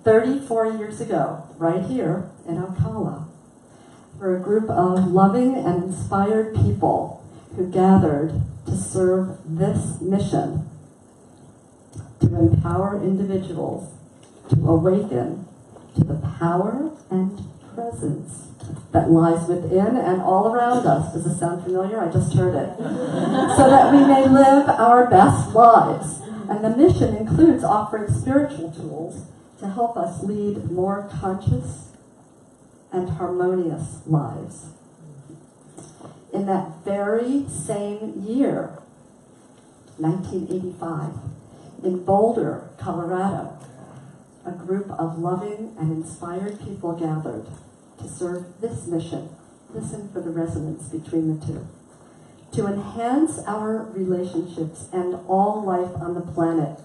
34 years ago, right here in Ocala, for a group of loving and inspired people who gathered to serve this mission, to empower individuals to awaken to the power and presence that lies within and all around us. Does this sound familiar? I just heard it. So that we may live our best lives. And the mission includes offering spiritual tools to help us lead more conscious and harmonious lives. In that very same year, 1985, in Boulder, Colorado, a group of loving and inspired people gathered to serve this mission. Listen for the resonance between the two. To enhance our relationships and all life on the planet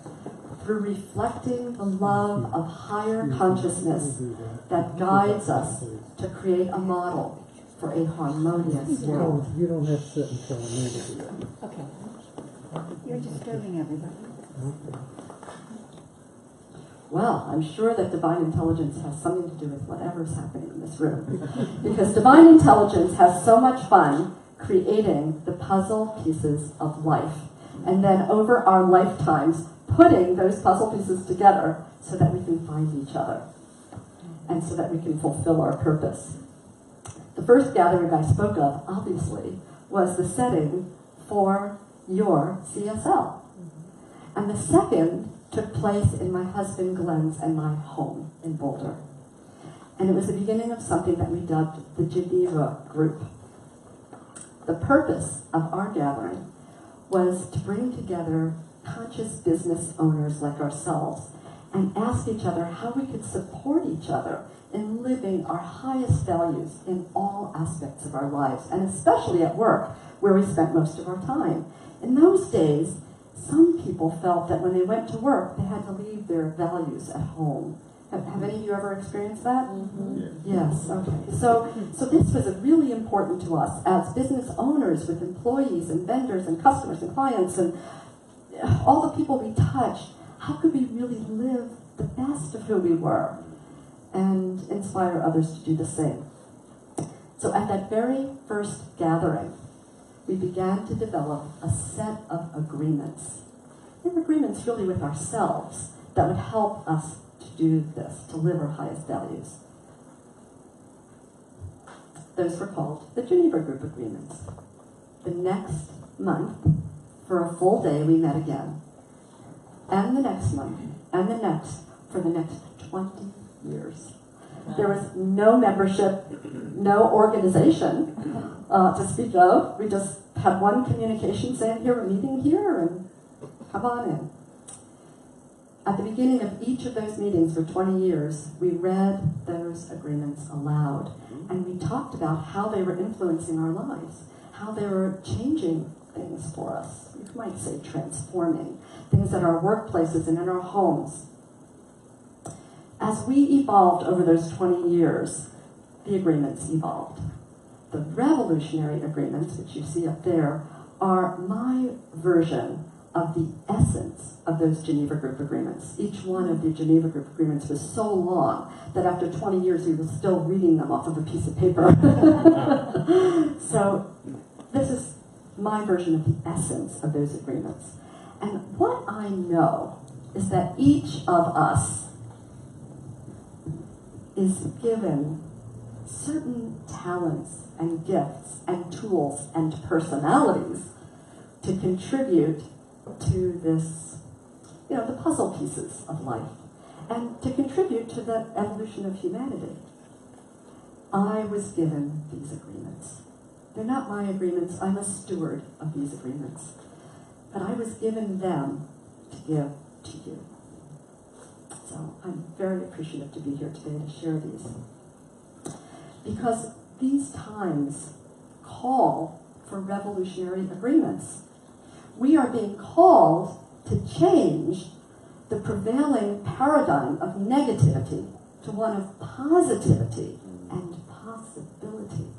through reflecting the love of higher consciousness that guides us to create a model for a harmonious world. You don't have to sit and tell me to do that. Okay. You're disturbing everybody. Okay. Well, I'm sure that divine intelligence has something to do with whatever's happening in this room. Because divine intelligence has so much fun creating the puzzle pieces of life. And then over our lifetimes, putting those puzzle pieces together so that we can find each other. And so that we can fulfill our purpose. The first gathering I spoke of, obviously, was the setting for your CSL. And the second took place in my husband Glenn's and my home in Boulder. And it was the beginning of something that we dubbed the Geneva Group. The purpose of our gathering was to bring together conscious business owners like ourselves and ask each other how we could support each other in living our highest values in all aspects of our lives, and especially at work, where we spent most of our time. In those days, some people felt that when they went to work, they had to leave their values at home. Have any of you ever experienced that? Mm-hmm. Yes, okay. So this was really important to us as business owners with employees and vendors and customers and clients and all the people we touched. How could we really live the best of who we were and inspire others to do the same? So at that very first gathering, we began to develop a set of agreements. They were agreements really with ourselves that would help us to do this, to live our highest values. Those were called the Geneva Group Agreements. The next month, for a full day, we met again. And the next month, and the next, for the next 20 years. There was no membership, no organization to speak of. We just had one communication saying, here, we're meeting here, and come on in. At the beginning of each of those meetings for 20 years, we read those agreements aloud. And we talked about how they were influencing our lives, how they were changing things for us. You might say transforming things at our workplaces and in our homes. As we evolved over those 20 years, the agreements evolved. The revolutionary agreements, which you see up there, are my version of the essence of those Geneva Group Agreements. Each one of the Geneva Group Agreements was so long that after 20 years we were still reading them off of a piece of paper. So this is my version of the essence of those agreements. And what I know is that each of us is given certain talents and gifts and tools and personalities to contribute to this, the puzzle pieces of life, and to contribute to the evolution of humanity. I was given these agreements. They're not my agreements. I'm a steward of these agreements. But I was given them to give to you. So I'm very appreciative to be here today to share these. Because these times call for revolutionary agreements. We are being called to change the prevailing paradigm of negativity to one of positivity and possibility.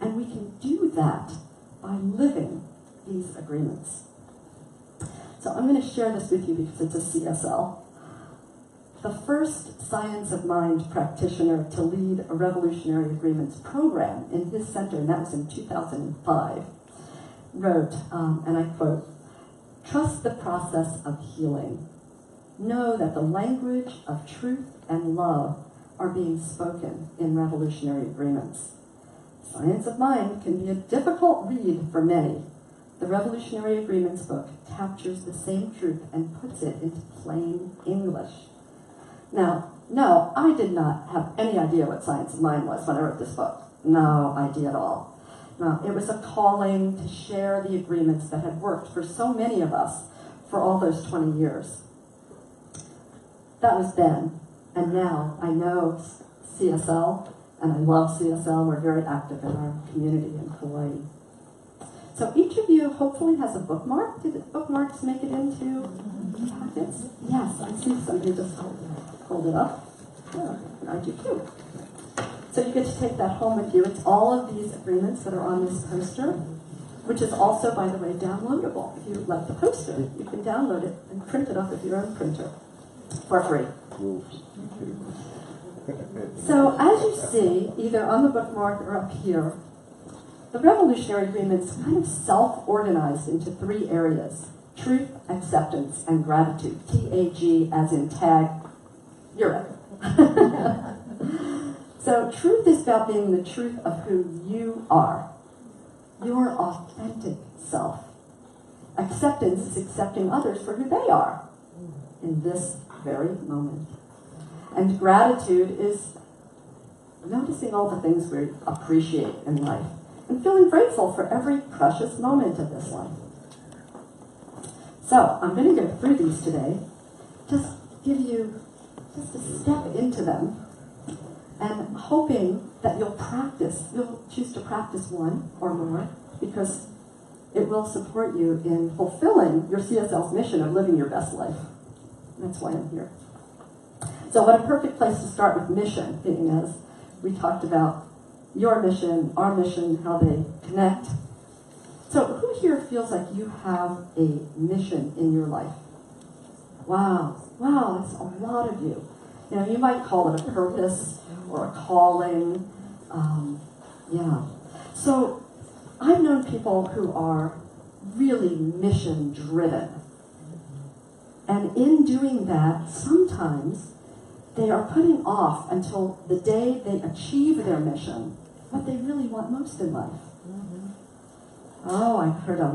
And we can do that by living these agreements. So I'm going to share this with you because it's a CSL. the first science of mind practitioner to lead a revolutionary agreements program in his center, and that was in 2005, wrote, and I quote, "Trust the process of healing. Know that the language of truth and love are being spoken in revolutionary agreements. Science of Mind can be a difficult read for many. The Revolutionary Agreements book captures the same truth and puts it into plain English." Now, no, I did not have any idea what Science of Mind was when I wrote this book. No idea at all. No, it was a calling to share the agreements that had worked for so many of us for all those 20 years. That was then, and now I know CSL, and I love CSL. We're very active in our community in Hawaii. So each of you hopefully has a bookmark. Did the bookmarks make it into packets? Yes, I see somebody just hold it up. Yeah, I do too. So you get to take that home with you. It's all of these agreements that are on this poster, which is also, by the way, downloadable. If you like the poster, you can download it and print it off of your own printer for free. So as you see, either on the bookmark or up here, the revolutionary agreements kind of self-organized into 3 areas: truth, acceptance, and gratitude. TAG as in tag, you're it. So truth is about being the truth of who you are, your authentic self. Acceptance is accepting others for who they are in this very moment. And gratitude is noticing all the things we appreciate in life and feeling grateful for every precious moment of this life. So I'm going to go through these today, just give you just a step into them, and hoping that you'll choose to practice one or more, because it will support you in fulfilling your CSL's mission of living your best life. That's why I'm here. So what a perfect place to start with mission, being as we talked about your mission, our mission, how they connect. So who here feels like you have a mission in your life? Wow, that's a lot of you. You know, you might call it a purpose or a calling. So I've known people who are really mission-driven. And in doing that, sometimes they are putting off until the day they achieve their mission what they really want most in life. Oh, I heard a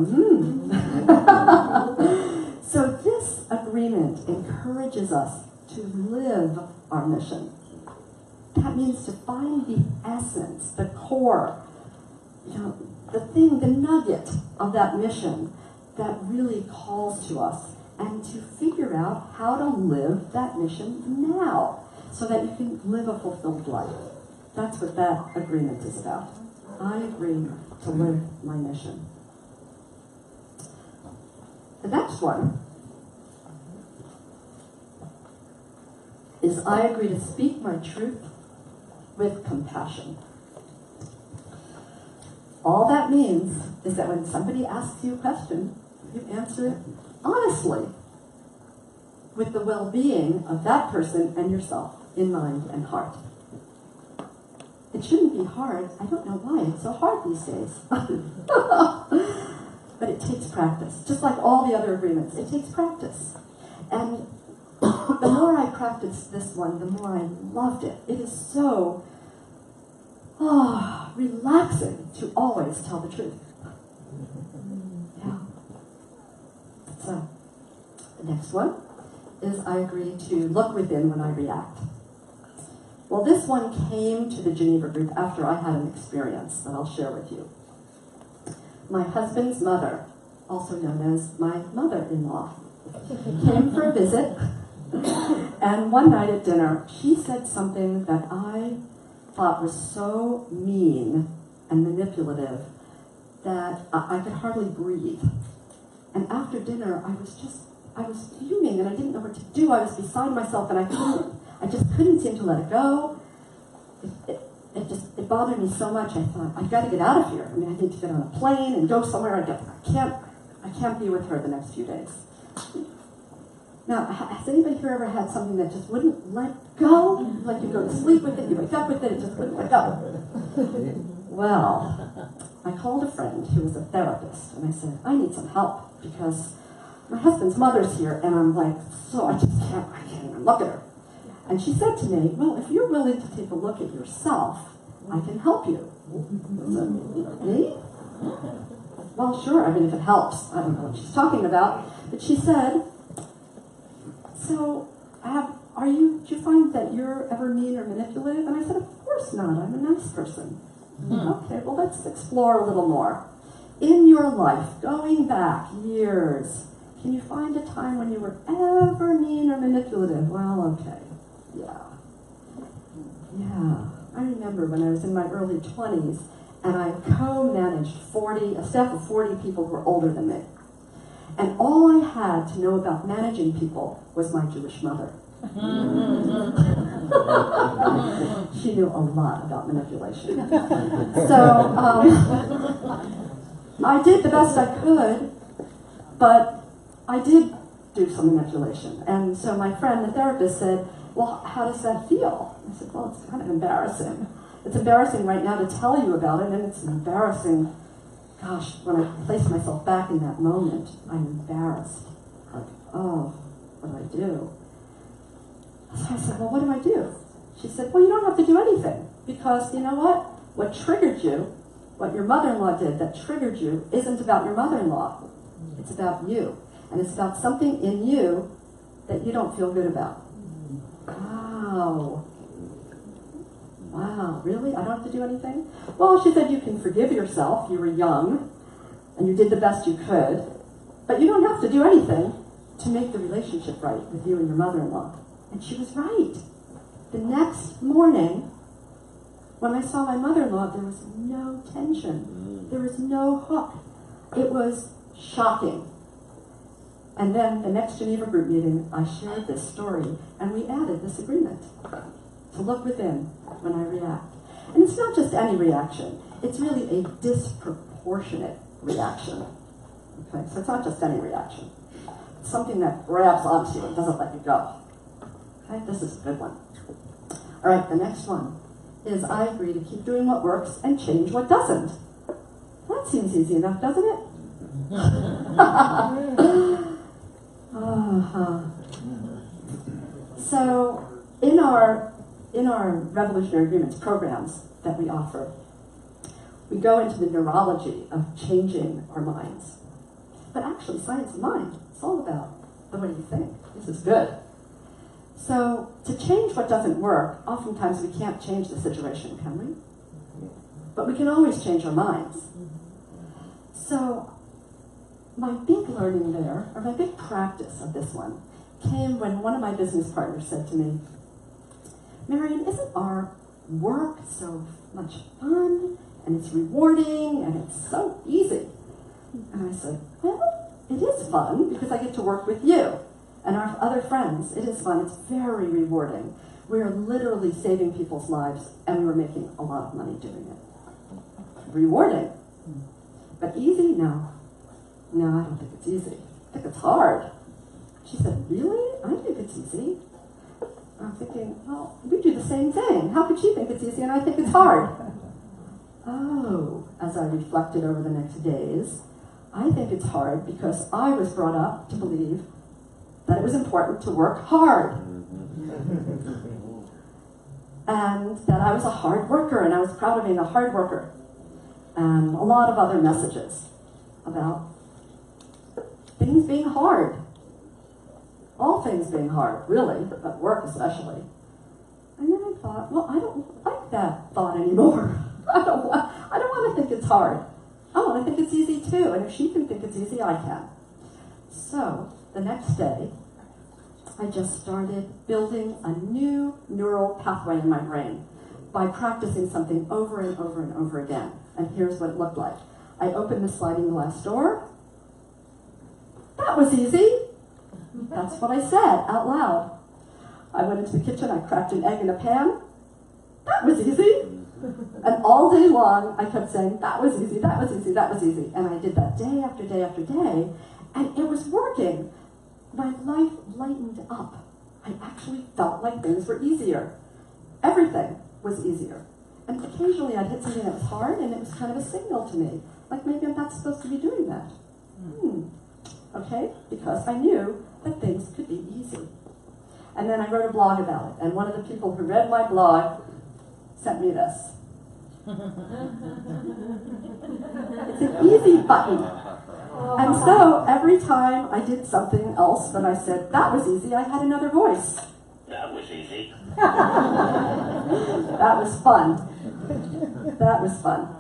So this agreement encourages us to live our mission. That means to find the essence, the core, the thing, the nugget of that mission that really calls to us, and to figure out how to live that mission now so that you can live a fulfilled life. That's what that agreement is about. I agree to live my mission. The next one is I agree to speak my truth with compassion. All that means is that when somebody asks you a question, you answer it honestly, with the well-being of that person and yourself in mind and heart. It shouldn't be hard. I don't know why it's so hard these days. But it takes practice. Just like all the other agreements, it takes practice. And the more I practiced this one, the more I loved it. It is so relaxing to always tell the truth. Yeah. So, the next one is I agree to look within when I react. Well, this one came to the Geneva group after I had an experience that I'll share with you. My husband's mother, also known as my mother-in-law, came for a visit, and one night at dinner, she said something that I thought was so mean and manipulative that I could hardly breathe. And after dinner, I was fuming and I didn't know what to do. I was beside myself and I just couldn't seem to let it go. It bothered me so much. I thought, I've got to get out of here. I mean, I need to get on a plane and go somewhere. I can't be with her the next few days. Now, has anybody here ever had something that just wouldn't let go? Like you go to sleep with it, you wake up with it, it just wouldn't let go. Well, I called a friend who was a therapist, and I said, I need some help because my husband's mother's here, and I'm like, so I can't even look at her. And she said to me, well, if you're willing to take a look at yourself, I can help you. I said, me? Well, sure, I mean, if it helps. I don't know what she's talking about. But she said, so, do you find that you're ever mean or manipulative? And I said, of course not, I'm a nice person. Okay, well, let's explore a little more. In your life, going back years, can you find a time when you were ever mean or manipulative? Well, okay, yeah. I remember when I was in my early 20s, and I co-managed a staff of 40 people who were older than me. And all I had to know about managing people was my Jewish mother. She knew a lot about manipulation. So I did the best I could, but I did do some manipulation. And so my friend, the therapist, said, well, how does that feel? I said, well, it's kind of embarrassing. It's embarrassing right now to tell you about it, and it's embarrassing, gosh, when I place myself back in that moment, I'm embarrassed. Like, oh, what do I do? So I said, well, what do I do? She said, well, you don't have to do anything, because you know what? What triggered you, what your mother-in-law did that triggered you, isn't about your mother-in-law. It's about you. And it's about something in you that you don't feel good about. Wow. Wow, really? I don't have to do anything? Well, she said you can forgive yourself. You were young, and you did the best you could. But you don't have to do anything to make the relationship right with you and your mother-in-law. And she was right. The next morning, when I saw my mother-in-law, there was no tension. There was no hook. It was shocking. And then the next Geneva group meeting, I shared this story, and we added this agreement to look within when I react. And it's not just any reaction. It's really a disproportionate reaction. Okay, so it's not just any reaction. It's something that grabs onto you and doesn't let you go. Okay, this is a good one. All right, the next one is I agree to keep doing what works and change what doesn't. That seems easy enough, doesn't it? So in our Revolutionary Agreements programs that we offer, we go into the neurology of changing our minds. But actually, science of mind, it's all about the way you think. This is good. So to change what doesn't work, oftentimes we can't change the situation, can we? But we can always change our minds. So my big learning there, or my big practice of this one, came when one of my business partners said to me, Marian, isn't our work so much fun, and it's rewarding, and it's so easy? And I said, well, it is fun, because I get to work with you and our other friends. It is fun. It's very rewarding. We're literally saving people's lives, and we're making a lot of money doing it. Rewarding. But easy? No. No, I don't think it's easy. I think it's hard. She said, really? I think it's easy. I'm thinking, well, we do the same thing. How could she think it's easy and I think it's hard? Oh, as I reflected over the next days, I think it's hard because I was brought up to believe that it was important to work hard. And that I was a hard worker, and I was proud of being a hard worker. And a lot of other messages about things being hard. All things being hard, really, but work especially. And then I thought, well, I don't like that thought anymore. I don't want to think it's hard. I want to think it's easy too, and if she can think it's easy, I can. So, the next day, I just started building a new neural pathway in my brain by practicing something over and over and over again. And here's what it looked like. I opened the sliding glass door. That was easy. That's what I said out loud. I went into the kitchen, I cracked an egg in a pan. That was easy. And all day long, I kept saying, that was easy, that was easy, that was easy. And I did that day after day after day, and it was working. my life lightened up. I actually felt like things were easier. Everything was easier. And occasionally I'd hit something that was hard, and it was kind of a signal to me, like maybe I'm not supposed to be doing that. Okay? Because I knew that things could be easy. And then I wrote a blog about it, and one of the people who read my blog sent me this. It's an easy button. And so every time I did something else that I said, that was easy, I had another voice. That was easy. That was fun. That was fun.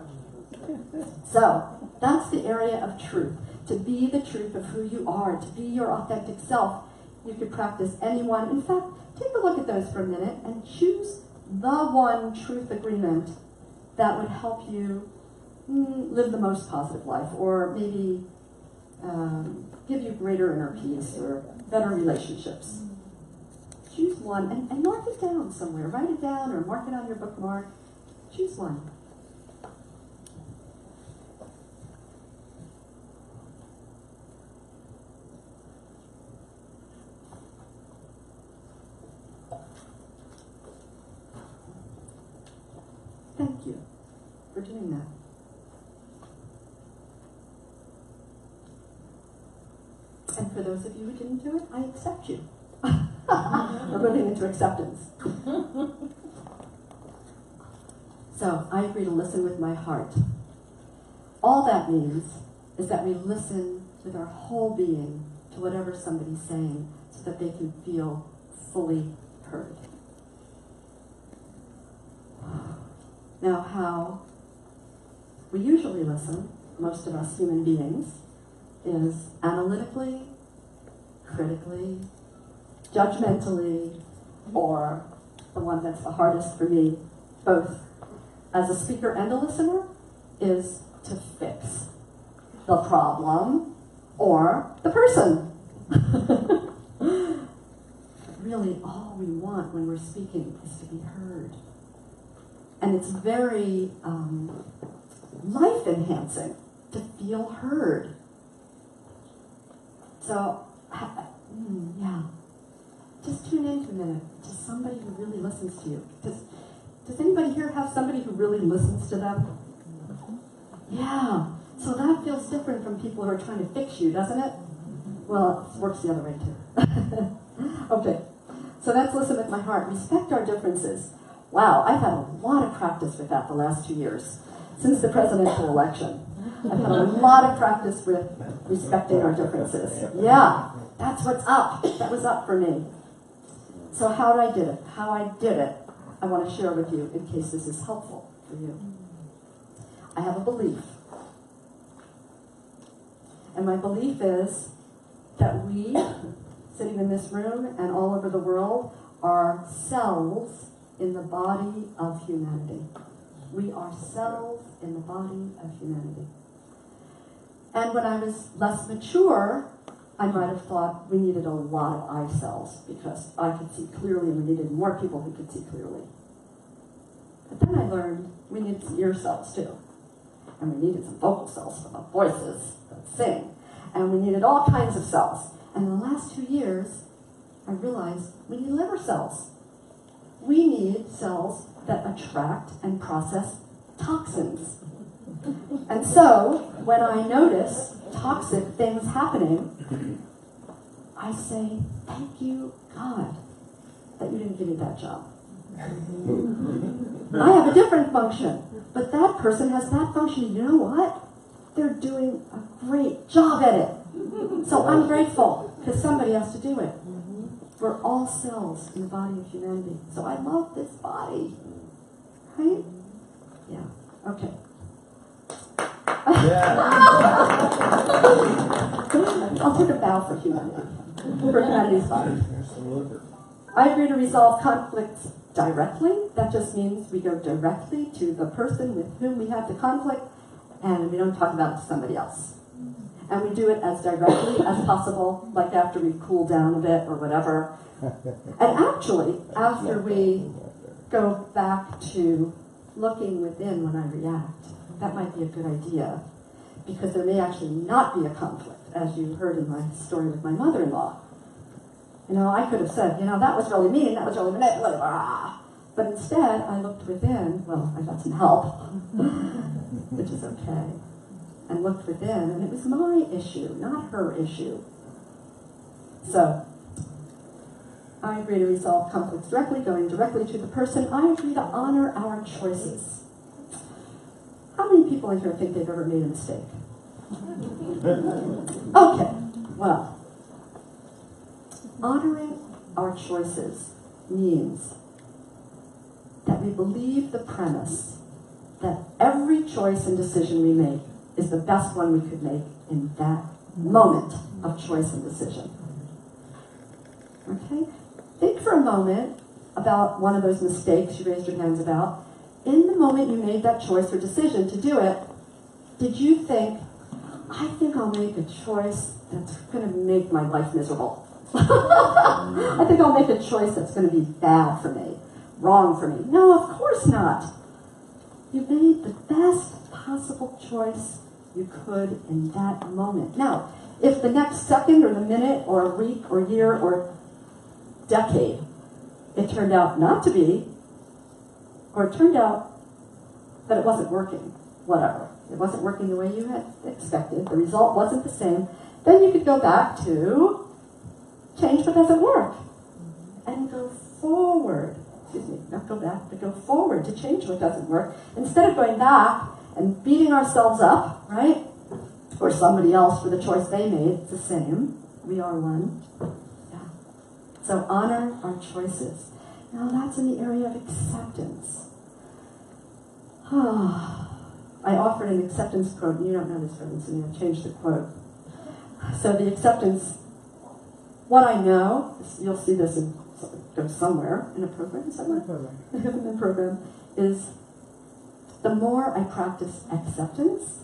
So, that's the area of truth. To be the truth of who you are, to be your authentic self. You could practice any one. In fact, take a look at those for a minute and choose the one truth agreement that would help you live the most positive life, or maybe give you greater inner peace or better relationships. Choose one and mark it down somewhere. Write it down or mark it on your bookmark. Choose one. Thank you for doing that. And for those of you who didn't do it, I accept you. We're moving into acceptance. So, I agree to listen with my heart. All that means is that we listen with our whole being to whatever somebody's saying so that they can feel fully heard. Now, how we usually listen, most of us human beings, is analytically, critically, judgmentally, or the one that's the hardest for me, both as a speaker and a listener, is to fix the problem or the person. Really, all we want when we're speaking is to be heard. And it's very life-enhancing to feel heard. So, yeah, just tune in for a minute to somebody who really listens to you. Does anybody here have somebody who really listens to them? Yeah, so that feels different from people who are trying to fix you, doesn't it? Well, it works the other way too. Okay, so that's listen with my heart. Respect our differences. Wow, I've had a lot of practice with that the last 2 years, since the presidential election. I've had a lot of practice with respecting our differences. Yeah, that's what's up. That was up for me. So how I did it, I want to share with you in case this is helpful for you. I have a belief. And my belief is that we, sitting in this room and all over the world, are cells in the body of humanity. We are cells in the body of humanity. And when I was less mature, I might have thought we needed a lot of eye cells because I could see clearly and we needed more people who could see clearly. But then I learned we needed some ear cells too. And we needed some vocal cells for the voices that sing. And we needed all kinds of cells. And in the last 2 years, I realized we need liver cells. We need cells that attract and process toxins. And so, when I notice toxic things happening, I say, thank you, God, that you didn't give me that job. I have a different function, but that person has that function. You know what? They're doing a great job at it. So I'm grateful, because somebody has to do it. We're all cells in the body of humanity. So I love this body. Right? Yeah. Okay. I'll take a bow for humanity. For humanity's body. I agree to resolve conflicts directly. That just means we go directly to the person with whom we have the conflict, and we don't talk about it to somebody else. And we do it as directly as possible, like after we cool down a bit or whatever. And actually, after we go back to looking within when I react, that might be a good idea, because there may actually not be a conflict, as you heard in my story with my mother-in-law. I could have said, that was really mean, that was really manipulative, but instead I looked within, well, I got some help, which is okay, and looked within, and it was my issue, not her issue. So, I agree to resolve conflicts directly, going directly to the person. I agree to honor our choices. How many people in here think they've ever made a mistake? Okay, well, honoring our choices means that we believe the premise that every choice and decision we make is the best one we could make in that moment of choice and decision. Okay? Think for a moment about one of those mistakes you raised your hands about. In the moment you made that choice or decision to do it, did you think, I think I'll make a choice that's going to make my life miserable? I think I'll make a choice that's going to be bad for me, wrong for me. No, of course not. You made the best possible choice you could in that moment. Now, if the next second or the minute or a week or year or decade it turned out not to be, or it turned out that it wasn't working, whatever. It wasn't working the way you had expected, the result wasn't the same, then you could go back to change what doesn't work and go forward. Excuse me, not go back, but go forward to change what doesn't work. Instead of going back and beating ourselves up, right? Or somebody else for the choice they made, it's the same. We are one. Yeah. So honor our choices. Now that's in the area of acceptance. I offered an acceptance quote, and you don't know this, Reverend Cindy, I've changed the quote. So the acceptance, what I know, you'll see this go somewhere in a program, somewhere in the program, is the more I practice acceptance,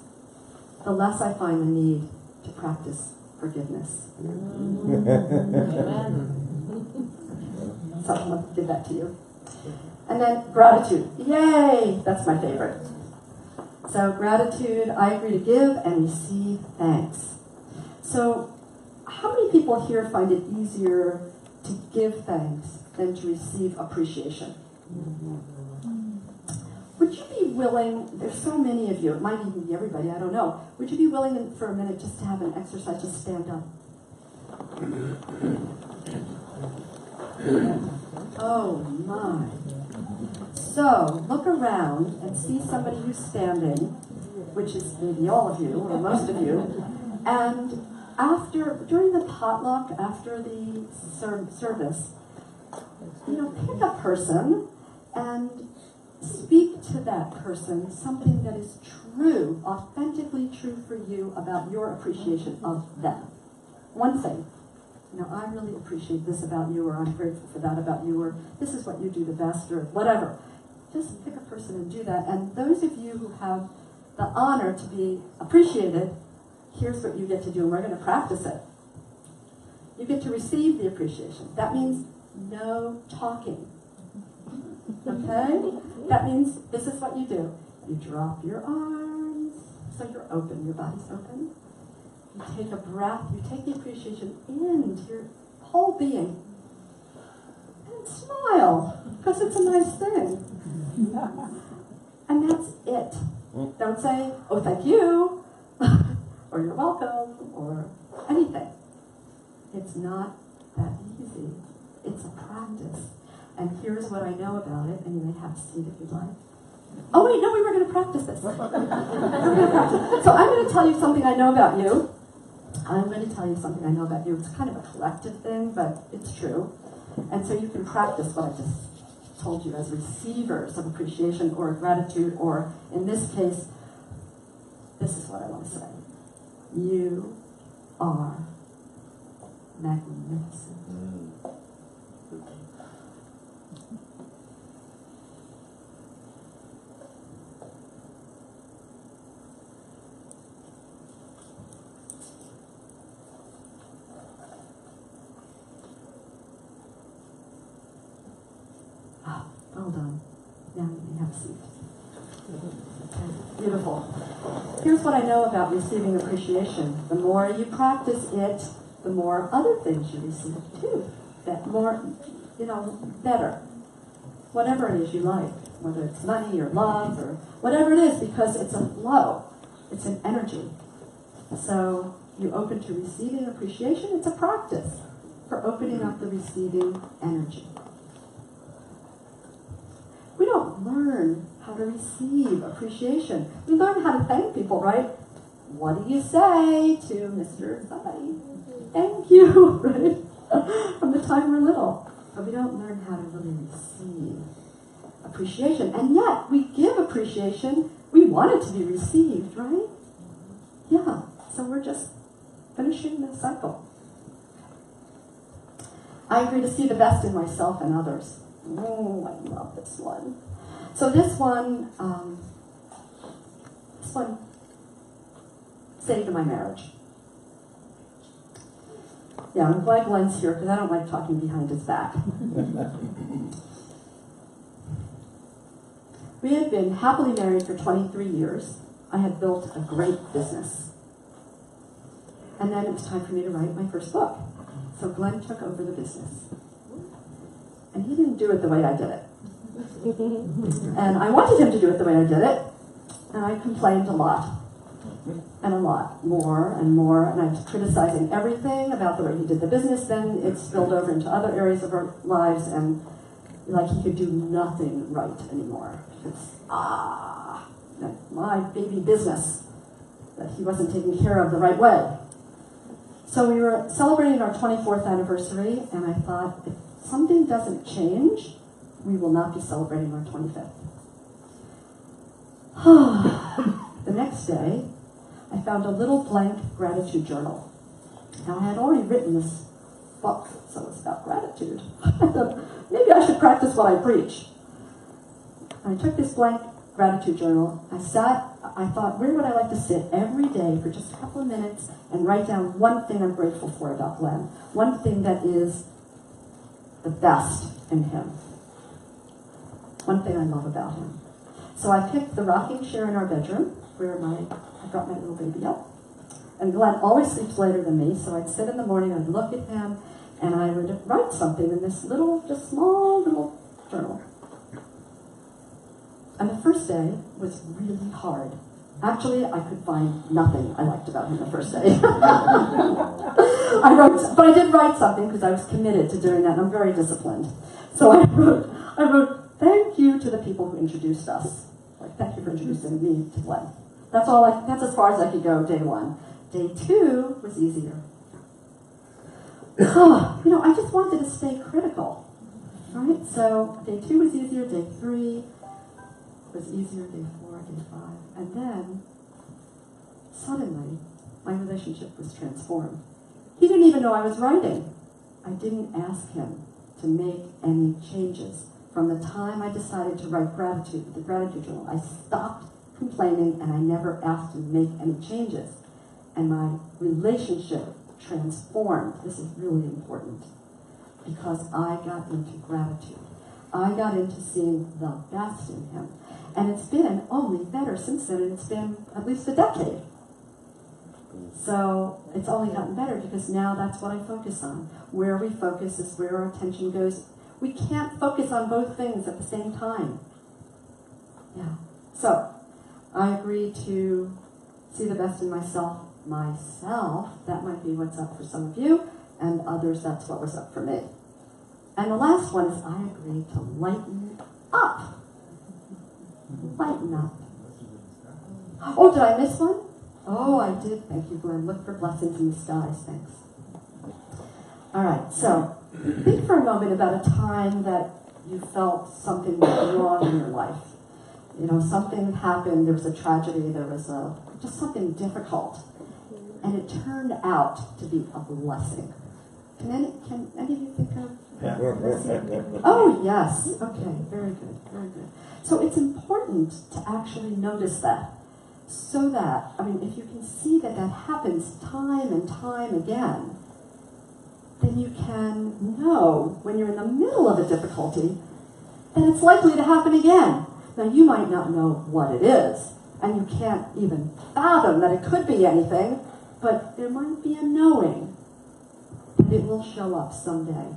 the less I find the need to practice forgiveness. So I'll give that to you. And then gratitude. Yay! That's my favorite. So gratitude, I agree to give and receive thanks. So how many people here find it easier to give thanks than to receive appreciation? Would you be willing, there's so many of you, it might even be everybody, I don't know. Would you be willing for a minute just to have an exercise, just stand up? Oh my. So, look around and see somebody who's standing, which is maybe all of you, or most of you, and during the potluck, after the service, pick a person and speak to that person something that is true, authentically true for you about your appreciation of them. One thing. I really appreciate this about you, or I'm grateful for that about you, or this is what you do the best, or whatever. Just pick a person and do that. And those of you who have the honor to be appreciated, here's what you get to do, and we're going to practice it. You get to receive the appreciation. That means no talking. Okay? That means this is what you do. You drop your arms, so you're open, your body's open. You take a breath, you take the appreciation into your whole being. And smile, because it's a nice thing. And that's it. Don't say, oh, thank you, or you're welcome, or anything. It's not that easy. It's a practice. And here's what I know about it, and you may have a seat if you'd like. Oh wait, no, we were going to practice this. So I'm going to tell you something I know about you. I'm going to tell you something I know about you. It's kind of a collective thing, but it's true. And so you can practice what I just told you as receivers of appreciation or gratitude, or in this case, this is what I want to say. You are magnificent. Well done. Now you may have a seat. Okay, beautiful. Here's what I know about receiving appreciation. The more you practice it, the more other things you receive too. more, better. Whatever it is you like, whether it's money or love or whatever it is, because it's a flow. It's an energy. So you're open to receiving appreciation. It's a practice for opening up the receiving energy. We don't learn how to receive appreciation. We learn how to thank people, right? What do you say to Mr. Somebody? Thank you, right? From the time we're little. But we don't learn how to really receive appreciation. And yet, we give appreciation. We want it to be received, right? Yeah. So we're just finishing the cycle. I agree to see the best in myself and others. Oh, I love this one. So this one saved my marriage. Yeah, I'm glad Glenn's here because I don't like talking behind his back. We had been happily married for 23 years. I had built a great business. And then it was time for me to write my first book. So Glenn took over the business. And he didn't do it the way I did it. And I wanted him to do it the way I did it. And I complained a lot. And a lot. More and more. And I was criticizing everything about the way he did the business. Then it spilled over into other areas of our lives. And like he could do nothing right anymore. It's, my baby business that he wasn't taking care of the right way. So we were celebrating our 24th anniversary, and I thought, if something doesn't change, we will not be celebrating our 25th. The next day, I found a little blank gratitude journal. Now, I had already written this book, so it's about gratitude. I thought, maybe I should practice what I preach. I took this blank gratitude journal. I thought, where would I like to sit every day for just a couple of minutes and write down one thing I'm grateful for about Glenn, one thing that is the best in him, one thing I love about him. So I picked the rocking chair in our bedroom where I brought my little baby up. And Glenn always sleeps later than me, so I'd sit in the morning, I'd look at him, and I would write something in this just small little journal. And the first day was really hard. Actually, I could find nothing I liked about him the first day. But I did write something because I was committed to doing that, and I'm very disciplined. So I wrote, thank you to the people who introduced us. Like, thank you for introducing me to Glenn. That's as far as I could go day one. Day two was easier. I just wanted to stay critical, right? So day two was easier, day three was easier, day 4, day 5. And then, suddenly, my relationship was transformed. He didn't even know I was writing. I didn't ask him to make any changes. From the time I decided to write the gratitude journal, I stopped complaining and I never asked him to make any changes. And my relationship transformed. This is really important because I got into gratitude. I got into seeing the best in him. And it's been only better since then, and it's been at least a decade. So it's only gotten better because now that's what I focus on. Where we focus is where our attention goes. We can't focus on both things at the same time. Yeah. So I agree to see the best in myself. That might be what's up for some of you, and others, that's what was up for me. And the last one is I agree to lighten up. Lighten up. Oh, did I miss one? Oh, I did. Thank you, Glenn. Look for blessings in the skies. Thanks. All right, so think for a moment about a time that you felt something wrong in your life. Something happened, there was a tragedy, there was just something difficult. And it turned out to be a blessing. Can any of you think of a blessing? Oh, yes. Okay, very good, very good. So it's important to actually notice that. So that, if you can see that happens time and time again, then you can know when you're in the middle of a difficulty that it's likely to happen again. Now, you might not know what it is, and you can't even fathom that it could be anything, but there might be a knowing that it will show up someday.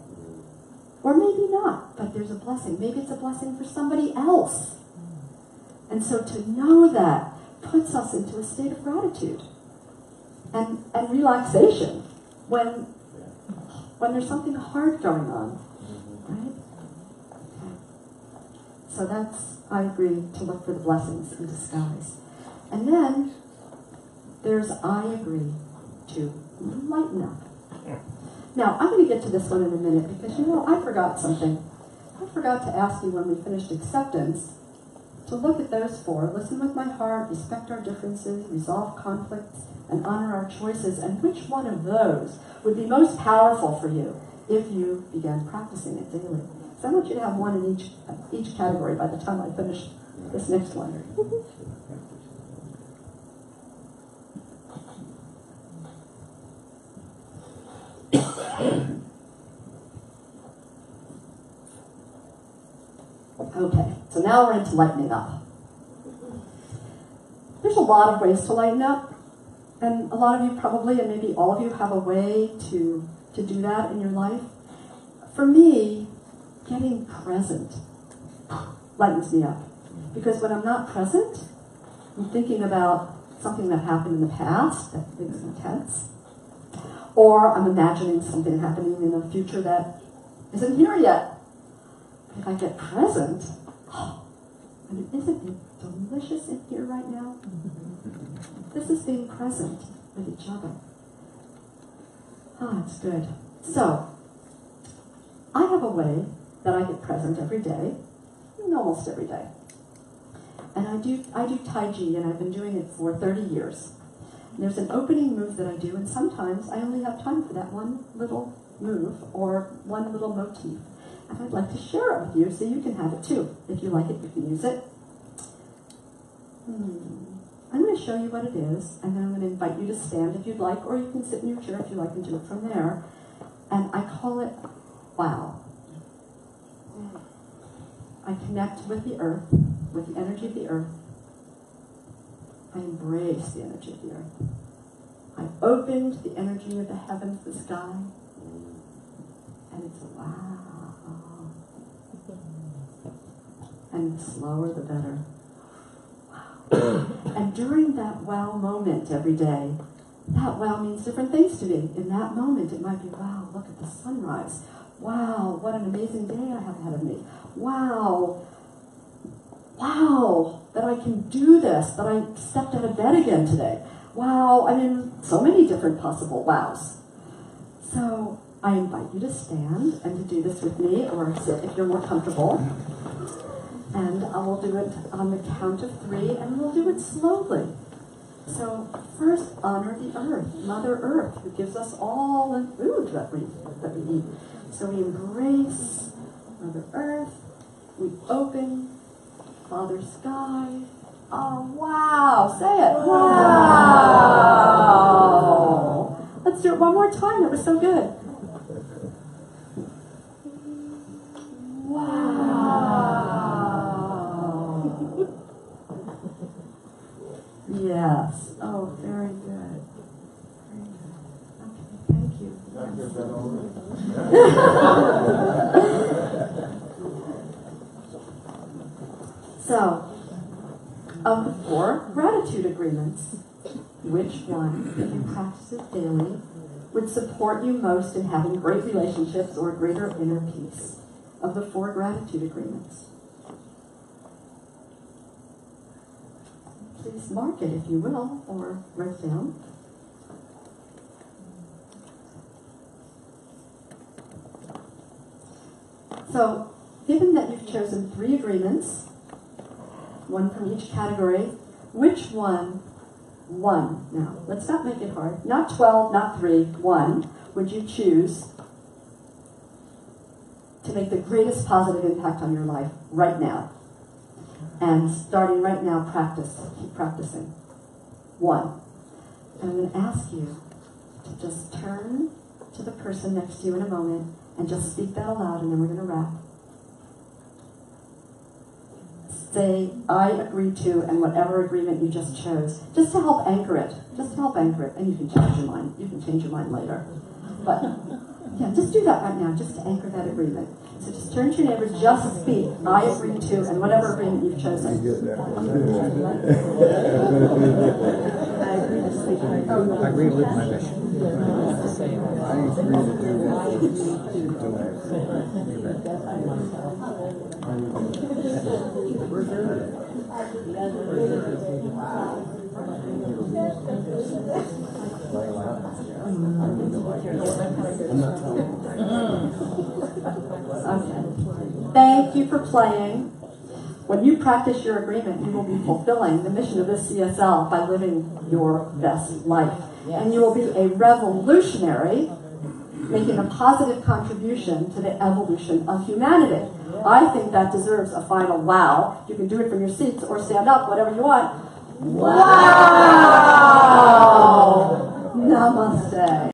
Or maybe not, but there's a blessing. Maybe it's a blessing for somebody else. And so to know that puts us into a state of gratitude and relaxation when there's something hard going on, right? Okay. So I agree to look for the blessings in disguise. And then there's I agree to lighten up. Now, I'm going to get to this one in a minute because, I forgot something. I forgot to ask you when we finished acceptance to look at those four. Listen with my heart, respect our differences, resolve conflicts, and honor our choices. And which one of those would be most powerful for you if you began practicing it daily? So I want you to have one in each category by the time I finish this next one. Okay, so now we're into lightening up. There's a lot of ways to lighten up, and a lot of you probably, and maybe all of you, have a way to do that in your life. For me, getting present lightens me up. Because when I'm not present, I'm thinking about something that happened in the past that is intense, or I'm imagining something happening in the future that isn't here yet. If I get present, and isn't it delicious in here right now? This is being present with each other. It's good. So, I have a way that I get present every day, almost every day. And I do Tai Chi, and I've been doing it for 30 years. And there's an opening move that I do, and sometimes I only have time for that one little move or one little motif. And I'd like to share it with you so you can have it too. If you like it, you can use it. I'm going to show you what it is, and then I'm going to invite you to stand if you'd like, or you can sit in your chair if you like and do it from there. And I call it wow. I connect with the earth, with the energy of the earth. I embrace the energy of the earth. I opened the energy of the heavens, the sky, and it's a wow. And the slower, the better. Wow. And during that wow moment every day, that wow means different things to me. In that moment, it might be, wow, look at the sunrise. Wow, what an amazing day I have ahead of me. Wow, that I can do this, that I stepped out of bed again today. Wow, I mean, so many different possible wows. So I invite you to stand and to do this with me, or sit if you're more comfortable. And I will do it on the count of 3, and we'll do it slowly. So first, honor the earth, Mother Earth, who gives us all the food that we eat. So we embrace Mother Earth, we open Father Sky. Oh, wow, say it, wow. Let's do it one more time, that was so good. Wow. Yes, oh, very good. Okay, thank you. So, of the 4 gratitude agreements, which one, if you practice it daily, would support you most in having great relationships or greater inner peace? Of the 4 gratitude agreements. Please mark it if you will, or write it down. So, given that you've chosen 3 agreements, 1 from each category, which one now, let's not make it hard, not 12, not 3, 1, would you choose to make the greatest positive impact on your life right now? And starting right now, keep practicing. 1. And I'm going to ask you to just turn to the person next to you in a moment and just speak that aloud, and then we're going to wrap. Say, I agree to, and whatever agreement you just chose, just to help anchor it. Just to help anchor it. And you can change your mind. You can change your mind later. But Yeah, just do that right now, just to anchor that agreement. So just turn to your neighbors, just speak, I agree to, and whatever agreement you've chosen. I agree to speak. I agree with my mission. Okay. Thank you for playing. When you practice your agreement, you will be fulfilling the mission of this CSL by living your best life. And you will be a revolutionary, making a positive contribution to the evolution of humanity. I think that deserves a final wow. You can do it from your seats or stand up, whatever you want. Wow! Namaste.